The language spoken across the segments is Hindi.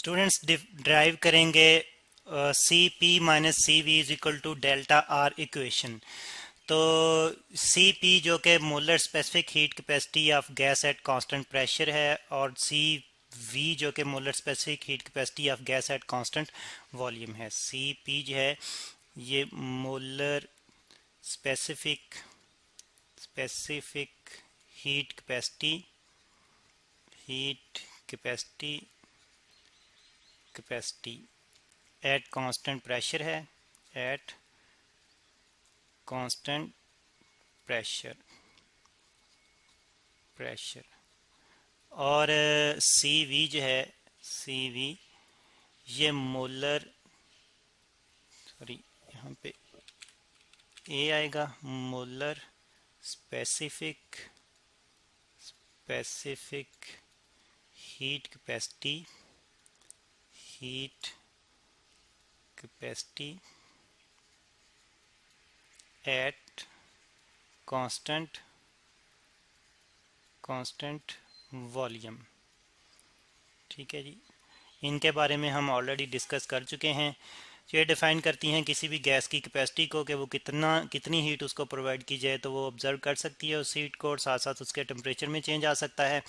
स्टूडेंट्स ड्राइव करेंगे C P minus C V is equal to delta R equation. तो सी पी जो कि molar specific heat capacity of gas at constant pressure है, और सी वी जो कि molar specific heat capacity of gas at constant volume है। सी पी जो है ये molar specific specific heat capacity capacity capacity at constant pressure है, एट कांस्टेंट प्रेशर प्रेशर और सी वी जो है सी वी ये मोलर, सॉरी यहाँ पे ए आएगा, molar specific heat capacity at constant volume. ठीक है जी, इनके बारे में हम ऑलरेडी डिस्कस कर चुके हैं। ये डिफाइन करती हैं किसी भी गैस की कैपेसिटी को कि वो कितनी हीट उसको प्रोवाइड की जाए तो वो ऑब्जर्व कर सकती है उस हीट को, और साथ साथ उसके टेम्परेचर में चेंज आ सकता है।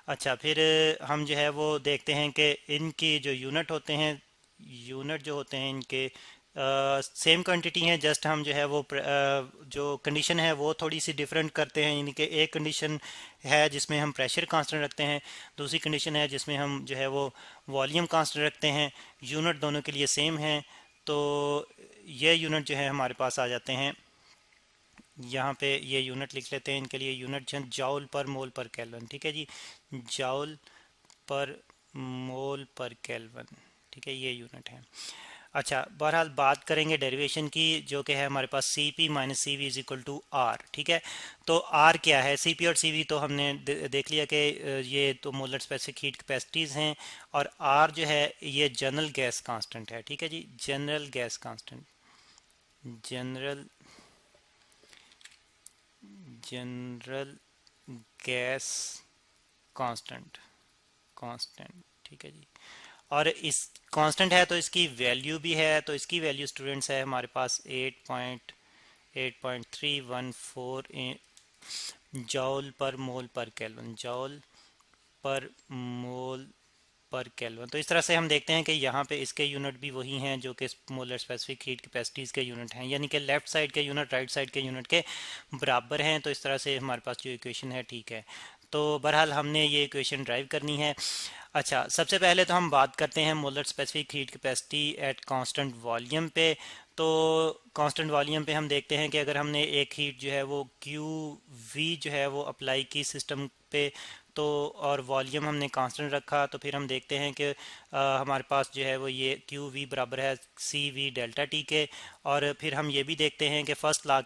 अच्छा, फिर हम जो है वो देखते हैं कि इनकी जो यूनिट होते हैं, यूनिट जो होते हैं इनके सेम क्वांटिटी हैं, जस्ट हम जो है वो जो कंडीशन है वो थोड़ी सी डिफरेंट करते हैं। यानी कि एक कंडीशन है जिसमें हम प्रेशर कांस्टेंट रखते हैं, दूसरी कंडीशन है जिसमें हम जो है वो वॉल्यूम कांस्टेंट रखते हैं। यूनिट दोनों के लिए सेम है, तो ये यूनिट जो है हमारे पास आ जाते हैं। यहाँ पे ये यूनिट लिख लेते हैं इनके लिए। यूनिट हैं जाउल पर मोल पर केल्विन। ठीक है जी, जाउल पर मोल पर केल्विन। ठीक है, ये यूनिट है। अच्छा, बहरहाल बात करेंगे डेरिवेशन की, जो कि है हमारे पास C P minus C V is equal to R. ठीक है, तो आर क्या है? सी पी और सी वी तो हमने देख लिया कि ये तो मोलर स्पेसिफिक हीट कैपेसिटीज़ हैं, और आर जो है ये जनरल गैस कांस्टेंट है। ठीक है जी, general gas constant, general gas constant. ठीक है जी, और इस कांस्टेंट है तो इसकी वैल्यू भी है, तो इसकी वैल्यू स्टूडेंट्स है हमारे पास 8.314 जॉल पर मोल पर केल्विन, जॉल पर मोल पर केल्विन। तो इस तरह से हम देखते हैं कि यहाँ पे इसके यूनिट भी वही हैं जो कि मोलर स्पेसिफिक हीट कैपेसिटीज़ के यूनिट हैं, यानी कि लेफ्ट साइड के यूनिट राइट साइड के यूनिट के बराबर हैं। तो इस तरह से हमारे पास जो इक्वेशन है ठीक है। तो बहरहाल हमने ये इक्वेशन ड्राइव करनी है। अच्छा, सबसे पहले तो हम बात करते हैं molar specific heat capacity at constant volume पे। तो कांस्टेंट वॉल्यूम पे हम देखते हैं कि अगर हमने एक हीट जो है वो क्यू वी जो है वो अप्लाई की सिस्टम पे, तो और वॉल्यूम हमने कांस्टेंट रखा, तो फिर हम देखते हैं कि हमारे पास जो है वो ये क्यू वी बराबर है सी वी डेल्टा टी के। और फिर हम ये भी देखते हैं कि फर्स्ट लॉ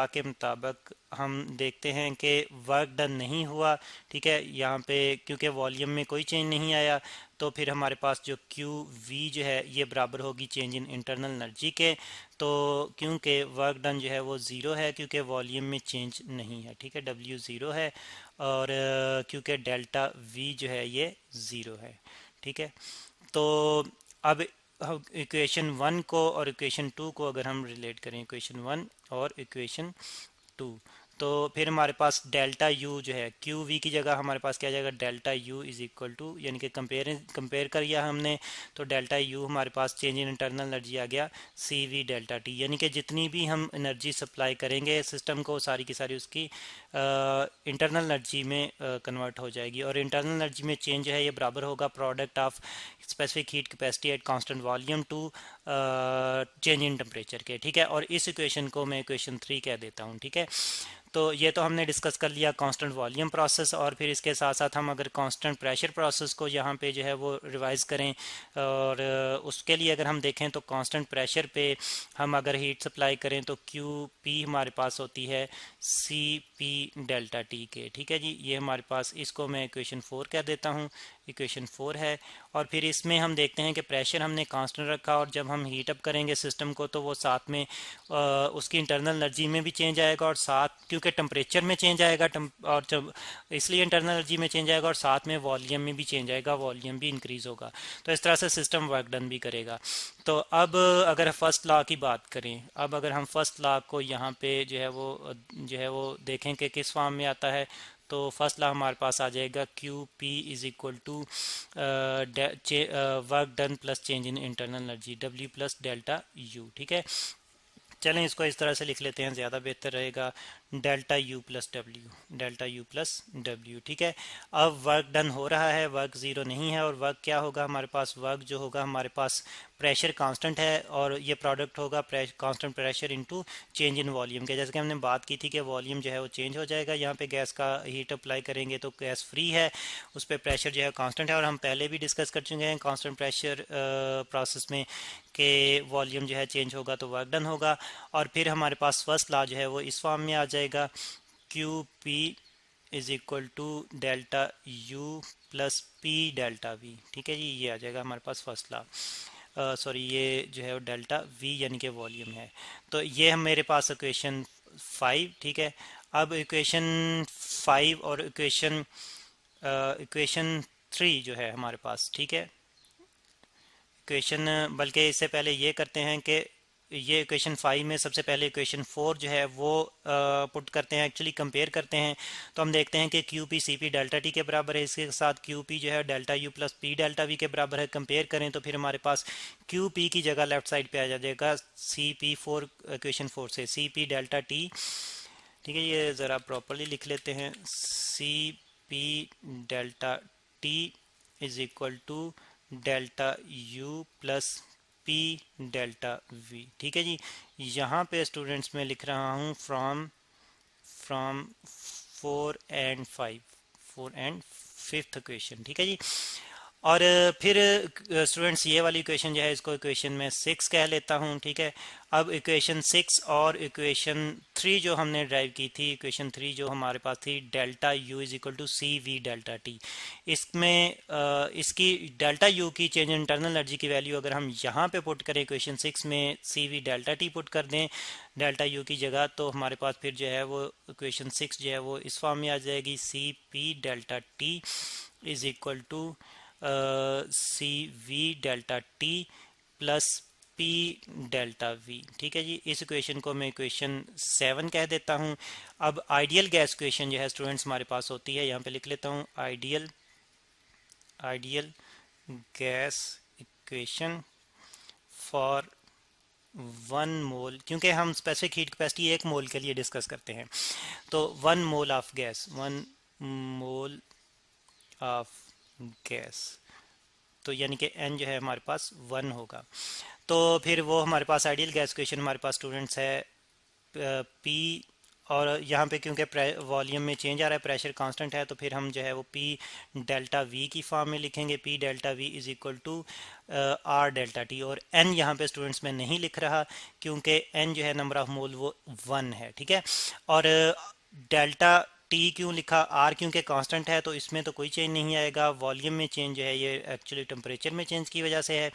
के मुताबिक हम देखते हैं कि वर्क डन नहीं हुआ। ठीक है, यहाँ पे क्योंकि वॉल्यूम में कोई चेंज नहीं आया, तो फिर हमारे पास जो क्यू वी जो है ये बराबर होगी चेंज इन इंटरनल एनर्जी के। तो क्योंकि वर्क डन जो है वो ज़ीरो है क्योंकि वॉल्यूम में चेंज नहीं है। ठीक है, डब्ल्यू ज़ीरो है, और क्योंकि डेल्टा वी जो है ये ज़ीरो है। ठीक है, तो अब इक्वेशन वन को और इक्वेशन टू को अगर हम रिलेट करें, इक्वेशन वन और इक्वेशन टू, तो फिर हमारे पास डेल्टा यू जो है क्यू वी की जगह हमारे पास क्या आ जाएगा, delta U is equal to, यानी कि कंपेयर किया हमने, तो डेल्टा यू हमारे पास चेंज इन इंटरनल एनर्जी आ गया सी वी डेल्टा टी, यानी कि जितनी भी हम एनर्जी सप्लाई करेंगे सिस्टम को सारी की सारी उसकी इंटरनल एनर्जी में कन्वर्ट हो जाएगी। और इंटरनल एनर्जी में चेंज है ये बराबर होगा product of specific heat capacity at constant volume to change in temperature के। ठीक है, और इस इक्वेशन को मैं इक्वेशन 3 कह देता हूँ। ठीक है, तो ये तो हमने डिस्कस कर लिया कांस्टेंट वॉल्यूम प्रोसेस, और फिर इसके साथ साथ हम अगर कांस्टेंट प्रेशर प्रोसेस को यहाँ पे जो है वो रिवाइज करें, और उसके लिए अगर हम देखें तो कांस्टेंट प्रेशर पे हम अगर हीट सप्लाई करें तो क्यू पी हमारे पास होती है सी पी डेल्टा टी के। ठीक है जी, ये हमारे पास, इसको मैं इक्वेशन 4 कह देता हूँ, इक्वेशन 4 है। और फिर इसमें हम देखते हैं कि प्रेशर हमने कांस्टेंट रखा और जब हम हीट अप करेंगे सिस्टम को तो वो साथ में उसकी इंटरनल एनर्जी में भी चेंज आएगा और साथ क्योंकि टेम्परेचर में चेंज आएगा और जब इसलिए इंटरनल एनर्जी में चेंज आएगा और साथ में वॉल्यूम में भी चेंज आएगा, वॉल्यूम भी इंक्रीज होगा। तो इस तरह से सिस्टम वर्क डन भी करेगा। तो अब अगर फर्स्ट लॉ की बात करें, अब अगर हम फर्स्ट लॉ को यहाँ पे जो है वो देखें कि किस फॉर्म में आता है, तो फर्स्ट लॉ हमारे पास आ जाएगा Q P is equal to work done plus change in internal energy W plus delta U. ठीक है, चलें इसको इस तरह से लिख लेते हैं, ज़्यादा बेहतर रहेगा। Delta U plus W, delta U plus W. ठीक है, अब वर्क डन हो रहा है, वर्क ज़ीरो नहीं है। और वर्क क्या होगा हमारे पास, वर्क जो होगा हमारे पास प्रेशर कांस्टेंट है और ये प्रोडक्ट होगा constant pressure into change in volume के। जैसे कि हमने बात की थी कि वॉल्यूम जो है वो चेंज हो जाएगा, यहाँ पे गैस का हीट अप्लाई करेंगे तो गैस फ्री है, उस पर प्रेशर जो है कांस्टेंट है। और हम पहले भी डिस्कस कर चुके हैं कांस्टेंट प्रेशर प्रोसेस में कि वॉल्यूम जो है चेंज होगा तो वर्क डन होगा। और फिर हमारे पास फर्स्ट लॉ जो है वो इस फॉर्म में आ जाएगा, Q P is equal to delta U plus P delta V. ठीक है जी, ये आ जाएगा हमारे पास फर्स्ट लॉ। सॉरी, ये जो है वो डेल्टा वी यानी कि वॉल्यूम है। तो ये हम मेरे पास इक्वेशन 5। ठीक है, अब इक्वेशन 5 और इक्वेशन 3 जो है हमारे पास, ठीक है, इक्वेशन, बल्कि इससे पहले ये करते हैं कि ये इक्वेशन 5 में सबसे पहले इक्वेशन 4 जो है वो पुट करते हैं, एक्चुअली कंपेयर करते हैं। तो हम देखते हैं कि Q P C P delta T के बराबर है, इसके साथ क्यू पी जो है delta U plus P delta V के बराबर है। कंपेयर करें तो फिर हमारे पास क्यू पी की जगह लेफ्ट साइड पे आ जाएगा सी पी 4, इक्वेशन 4 से सी पी डेल्टा टी। ठीक है, ये ज़रा प्रॉपरली लिख लेते हैं, C P delta T is equal to delta U plus P delta V. ठीक है जी, यहाँ पे स्टूडेंट्स में लिख रहा हूँ from 4 and 5, 4 and 5th equation. ठीक है जी, और फिर स्टूडेंट्स ये वाली इक्वेशन जो है इसको इक्वेशन में 6 कह लेता हूँ। ठीक है, अब इक्वेशन 6 और इक्वेशन 3 जो हमने ड्राइव की थी, इक्वेशन 3 जो हमारे पास थी delta U is equal to C V delta T, इसमें इसकी डेल्टा यू की चेंज इंटरनल एनर्जी की वैल्यू अगर हम यहाँ पे पुट करें इक्वेशन 6 में C V delta T put कर दें डेल्टा यू की जगह, तो हमारे पास फिर जो है वो इक्वेशन 6 जो है वो इस फॉर्म में आ जाएगी, C P delta T is equal to C V delta T plus P delta V. ठीक है जी, इस इक्वेशन को मैं इक्वेशन 7 कह देता हूँ। अब आइडियल गैस इक्वेशन जो है स्टूडेंट्स हमारे पास होती है, यहाँ पे लिख लेता हूँ, आइडियल गैस इक्वेशन फॉर 1 मोल, क्योंकि हम स्पेसिफिक हीट कैपेसिटी 1 मोल के लिए डिस्कस करते हैं, तो 1 mole of gas, 1 mole of gas, तो यानी कि n जो है हमारे पास 1 होगा। तो फिर वो हमारे पास आइडियल गैस इक्वेशन हमारे पास स्टूडेंट्स है P, और यहाँ पे क्योंकि वॉल्यूम में चेंज आ रहा है, प्रेशर कांस्टेंट है, तो फिर हम जो है वो P डेल्टा V की फॉर्म में लिखेंगे, P delta V is equal to R delta T। और N यहाँ पे स्टूडेंट्स में नहीं लिख रहा क्योंकि N जो है नंबर ऑफ मोल वो 1 है। ठीक है, और डेल्टा टी क्यों लिखा, आर क्योंकि कांस्टेंट है तो इसमें तो कोई चेंज नहीं आएगा। वॉल्यूम में चेंज जो है ये एक्चुअली टेम्परेचर में चेंज की वजह से है,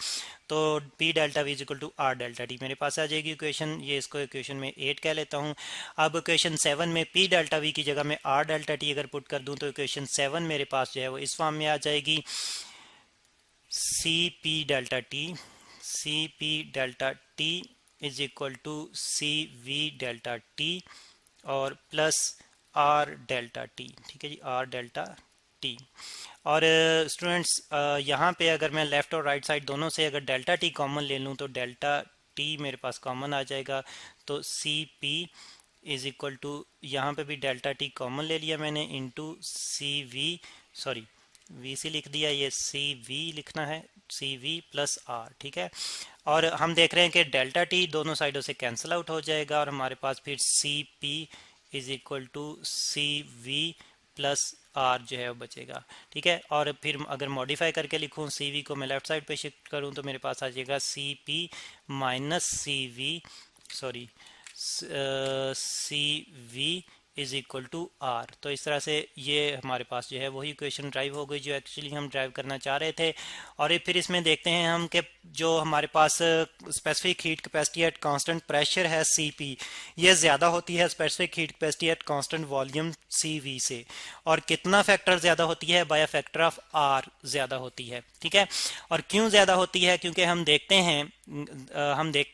तो P delta V is equal to R delta T मेरे पास आ जाएगी इक्वेशन। ये इसको इक्वेशन में 8 कह लेता हूँ। अब इक्वेशन 7 में पी डेल्टा वी की जगह मैं आर डेल्टा टी अगर पुट कर दूँ तो इक्वेशन 7 मेरे पास जो है वो इस फॉर्म में आ जाएगी, C P delta T is equal to C V delta T और प्लस आर डेल्टा टी। ठीक है जी, आर डेल्टा टी। और स्टूडेंट्स यहाँ पे अगर मैं लेफ़्ट और राइट साइड दोनों से अगर डेल्टा टी कॉमन ले लूँ तो डेल्टा टी मेरे पास कॉमन आ जाएगा, तो C P is equal to, यहाँ पे भी डेल्टा टी कॉमन ले लिया मैंने, into C V, sorry V C लिख दिया, ये सी वी लिखना है, सी वी प्लस आर। ठीक है, और हम देख रहे हैं कि डेल्टा टी दोनों साइडों से कैंसिल आउट हो जाएगा और हमारे पास फिर C P is equal to C V plus R जो है वो बचेगा। ठीक है, और फिर अगर मॉडिफाई करके लिखूँ, सी वी को मैं लेफ्ट साइड पे शिफ्ट करूँ तो मेरे पास आ जाएगा C P minus C V, sorry C V is equal to R. तो इस तरह से ये हमारे पास जो है वही इक्वेशन ड्राइव हो गई जो एक्चुअली हम ड्राइव करना चाह रहे थे। और फिर इसमें देखते हैं हम कि जो हमारे पास specific heat capacity at constant pressure है सीपी, ये ज़्यादा होती है specific heat capacity at constant volume CV से, और कितना फैक्टर ज़्यादा होती है, बाय फैक्टर ऑफ आर ज़्यादा होती है। ठीक है, और क्यों ज़्यादा होती है, क्योंकि हम देखते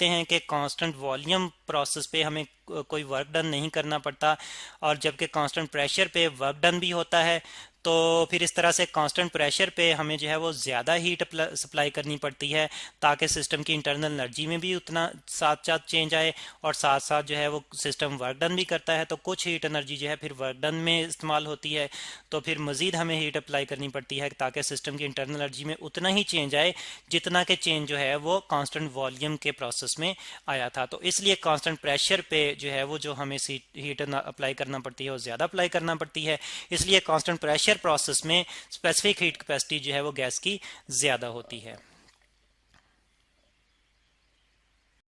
हैं कि कांस्टेंट वॉल्यूम प्रोसेस पे हमें कोई वर्क डन नहीं करना पड़ता, और जबकि कांस्टेंट प्रेशर पे वर्क डन भी होता है। तो फिर इस तरह से कांस्टेंट प्रेशर पे हमें जो है वो ज़्यादा हीट सप्लाई करनी पड़ती है ताकि सिस्टम की इंटरनल एनर्जी में भी उतना साथ साथ चेंज आए, और साथ साथ जो है वो सिस्टम वर्क डन भी करता है। तो कुछ हीट एनर्जी जो है फिर वर्क डन में इस्तेमाल होती है, तो फिर मज़ीद हमें हीट अप्लाई करनी पड़ती है ताकि सिस्टम की इंटरनल एनर्जी में उतना ही चेंज आए जितना के चेंज जो है वो कांस्टेंट वॉल्यूम के प्रोसेस में आया था। तो इसलिए कांस्टेंट प्रेशर पे जो है वो जो हमें हीट अप्लाई करना पड़ती है वो ज़्यादा अप्लाई करना पड़ती है, इसलिए कांस्टेंट प्रेशर प्रोसेस में स्पेसिफिक हीट कैपेसिटी जो है वो गैस की ज़्यादा होती है।